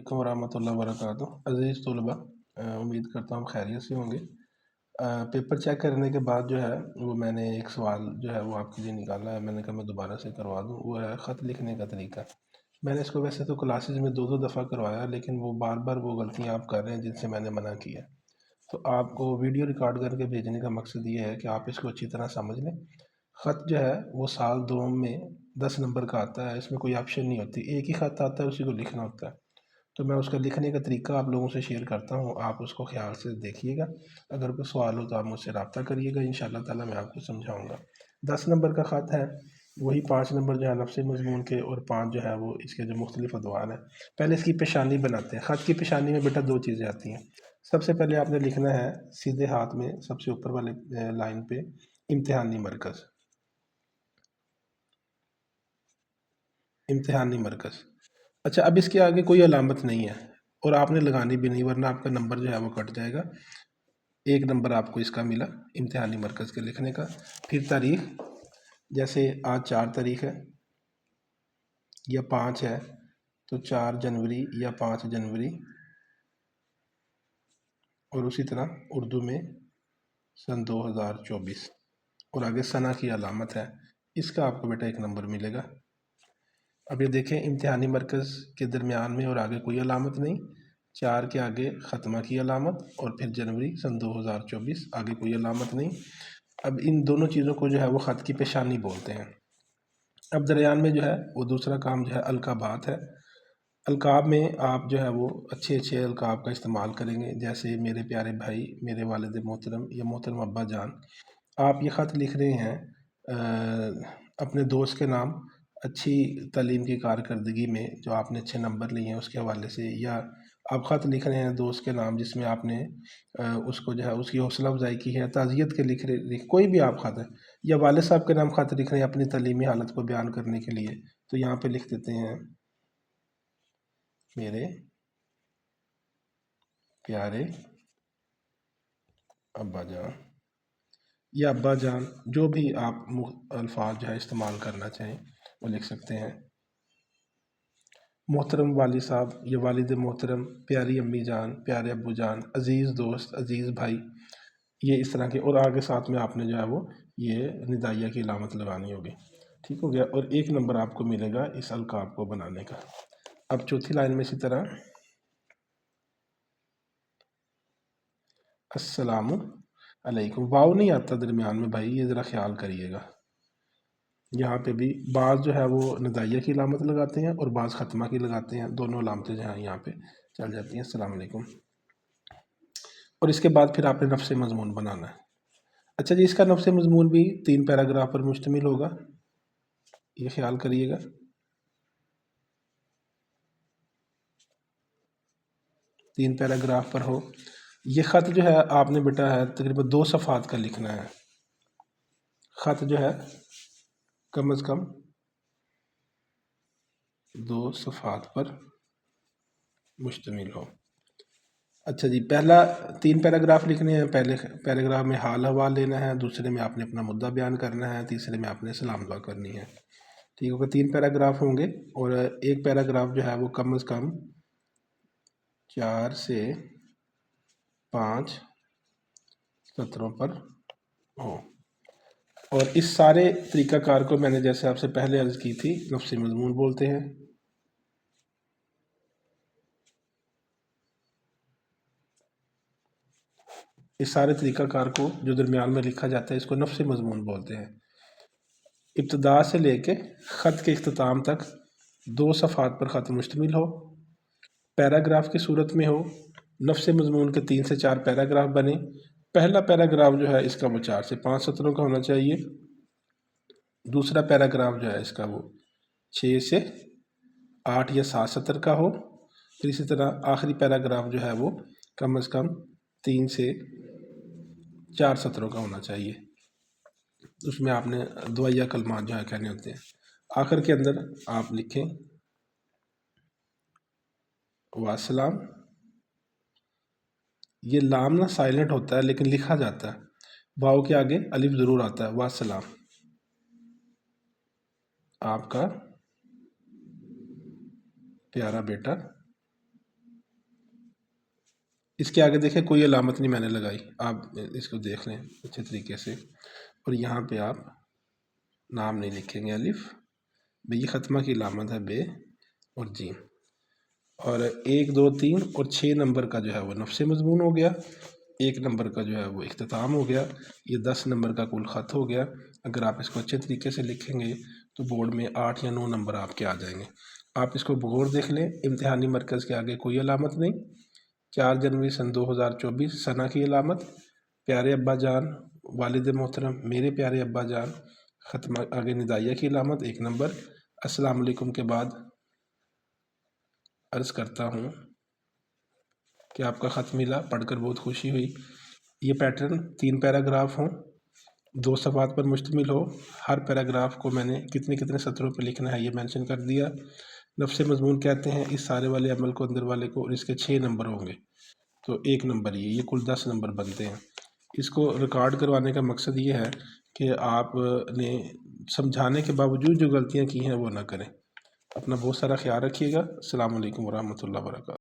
अलैकुम वरहमतुल्लाहि वबरकातुहू। अज़ीज़ तलबा, उम्मीद करता हूँ खैरियत से होंगे। पेपर चेक करने के बाद जो है वो मैंने एक सवाल जो है वो आपके लिए निकाला है। मैंने कहा मैं दोबारा से करवा दूँ। वो है ख़त लिखने का तरीका। मैंने इसको वैसे तो क्लासेस में दो दफ़ा करवाया, लेकिन वो बार बार वो गलतियाँ आप कर रहे हैं जिनसे मैंने मना किया। तो आपको वीडियो रिकॉर्ड करके भेजने का मकसद ये है कि आप इसको अच्छी तरह समझ लें। ख़त जो है वो साल दोम में 10 नंबर का आता है। इसमें कोई ऑप्शन नहीं होती, एक ही ख़त आता है, उसी को लिखना होता है। तो मैं उसका लिखने का तरीका आप लोगों से शेयर करता हूँ, आप उसको ख्याल से देखिएगा। अगर कोई सवाल हो तो आप मुझसे रब्ता करिएगा, इंशाअल्लाह ताला मैं आपको समझाऊँगा। 10 नंबर का ख़त है, वही 5 नंबर जो है लफ्ज़ मज़मून के, और 5 जो है वो इसके जो मुख्तलिफ अदवार हैं। पहले इसकी पेशानी बनाते हैं। ख़त की पेशानी में बेटा दो चीज़ें आती हैं। सबसे पहले आपने लिखना है सीधे हाथ में सबसे ऊपर वाले लाइन पे इम्तिहानी मरकज़, इम्तिहानी मरकज़। अच्छा, अब इसके आगे कोई अलामत नहीं है और आपने लगानी भी नहीं, वरना आपका नंबर जो है वो कट जाएगा। एक नंबर आपको इसका मिला इम्तिहानी मरकज़ के लिखने का। फिर तारीख, जैसे आज 4 तारीख है या 5 है, तो 4 जनवरी या 5 जनवरी। और उसी तरह उर्दू में सन 2024, और आगे सना की अलामत है। इसका आपको बेटा एक नंबर मिलेगा। अब ये देखें, इम्तिहानी मरकज़ के दरमियान में और आगे कोई अलामत नहीं, 4 के आगे ख़त्मा की अलामत, और फिर जनवरी सन 2024, आगे कोई अलामत नहीं। अब इन दोनों चीज़ों को जो है वो ख़त की पेशानी बोलते हैं। अब दरमियान में जो है वो दूसरा काम जो है अलकाबात है। अलकाब में आप जो है वो अच्छे अच्छे अलकाब का इस्तेमाल करेंगे, जैसे मेरे प्यारे भाई, मेरे वालिद मोहतरम या मोहतरम अब्बा जान। आप ये ख़त लिख रहे हैं अपने दोस्त के नाम, अच्छी तालीम की कारकर्दगी में जो आपने अच्छे नंबर लिए हैं उसके हवाले से, या आप ख़त लिख रहे हैं दोस्त के नाम जिसमें आपने उसको जो है उसकी हौसला अफजाई की है, ताज़ियत के कोई भी आप ख़त है, या वालिद साहब के नाम ख़त लिख रहे हैं अपनी तालीमी हालत को बयान करने के लिए, तो यहाँ पे लिख देते हैं मेरे प्यारे अब्बा जान या अब्बा जान, जो भी आप अल्फाज जो है इस्तेमाल करना चाहें वो लिख सकते हैं। मोहतरम वालिद साहब या वालिद मोहतरम, प्यारी अम्मी जान, प्यारे अब्बू जान, अज़ीज़ दोस्त, अज़ीज़ भाई, ये इस तरह के, और आगे साथ में आपने जो है वो ये निदाइया की अलामत लगानी होगी। ठीक हो गया, और एक नंबर आपको मिलेगा इस अलकाब को बनाने का। अब चौथी लाइन में इसी तरह अस्सलामु अलैकुम, वाव नहीं आता दरमियान में भाई, ये ज़रा ख्याल करिएगा। यहाँ पे भी बाज़ जो है वो निदाइया की अलामत लगाते हैं और बाज़ ख़त्मा की लगाते हैं, दोनों अलामतें जो हैं यहाँ पे चल जाती हैं। अस्सलाम वालेकुम। और इसके बाद फिर आपने नफ्स मज़मून बनाना है। अच्छा जी, इसका नफ्स मज़मून भी 3 पैराग्राफ पर मुश्तमिल होगा, ये ख्याल करिएगा। 3 पैराग्राफ पर हो। ये ख़त जो है आपने बेटा है तकरीबन 2 सफ़ात का लिखना है। ख़त जो है कम अज़ कम 2 सफ़ात पर मुश्तमिल हो। अच्छा जी, पहला 3 पैराग्राफ लिखने हैं। पहले पैराग्राफ में हाल हवाल लेना है, दूसरे में आपने अपना मुद्दा बयान करना है, तीसरे में आपने सलाम दुआ करनी है। ठीक होगा, 3 पैराग्राफ होंगे, और एक पैराग्राफ जो है वो कम अज़ कम 4 से 5 सत्रों पर हो। और इस सारे तरीक़ाकार को मैंने जैसे आपसे पहले अर्ज़ की थी, नफ्स मज़मून बोलते हैं। इस सारे तरीक़ाकार को जो दरमियान में लिखा जाता है, इसको नफ्स मज़मून बोलते हैं। इब्तिदा से लेके ख़त के इख्तिताम तक 2 सफ़ात पर ख़त मुश्तमिल हो, पैराग्राफ की सूरत में हो, नफ्स मज़मून के 3 से 4 पैराग्राफ बने। पहला पैराग्राफ जो है इसका वो 4 से 5 सत्रों का होना चाहिए। दूसरा पैराग्राफ जो है इसका वो 6 से 8 या 7 सत्र का हो। फिर इसी तरह आखिरी पैराग्राफ जो है वो कम अज़ कम 3 से 4 सत्रों का होना चाहिए। उसमें आपने दुआया कलमात जो है कहने होते हैं। आखिर के अंदर आप लिखें वासलाम। ये लाम ना साइलेंट होता है लेकिन लिखा जाता है, वाव के आगे अलिफ ज़रूर आता है। वासलाम, आपका प्यारा बेटा اس کے آگے دیکھیں کوئی علامت نہیں میں نے لگائی، آپ اس کو دیکھ لیں اچھے طریقے سے، اور یہاں پہ آپ نام نہیں لکھیں گے الف بھئی، یہ ختمہ کی علامت ہے بے اور جیم، اور 1 2 3 اور 6 نمبر کا جو ہے وہ نفس مضمون ہو گیا، 1 نمبر کا جو ہے وہ اختتام ہو گیا، یہ 10 نمبر کا کل خط ہو گیا۔ اگر آپ اس کو اچھے طریقے سے لکھیں گے تو بورڈ میں 8 یا 9 نمبر آپ کے آ جائیں گے۔ آپ اس کو بغور دیکھ لیں، امتحانی مرکز کے آگے کوئی علامت نہیں، 4 جنوری سن 2024 ثنا کی علامت، پیارے ابا جان، والد محترم، میرے پیارے ابا جان، ختمہ آگے ندائیہ کی علامت 1 نمبر، السلام علیکم کے بعد عرض کرتا ہوں کہ آپ کا خط ملا، پڑھ کر بہت خوشی ہوئی۔ یہ پیٹرن 3 پیراگراف ہوں، 2 صفحات پر مشتمل ہو، ہر پیراگراف کو میں نے کتنے سطروں پہ لکھنا ہے یہ مینشن کر دیا۔ نفس مضمون کہتے ہیں اس سارے والے عمل کو، اندر والے کو، اور اس کے 6 نمبر ہوں گے، تو 1 نمبر یہ کل 10 نمبر بنتے ہیں۔ اس کو ریکارڈ کروانے کا مقصد یہ ہے کہ آپ نے سمجھانے کے باوجود جو غلطیاں کی ہیں وہ نہ کریں۔ اپنا بہت سارا خیال رکھیے گا۔ السلام علیکم ورحمۃ اللہ وبرکاتہ۔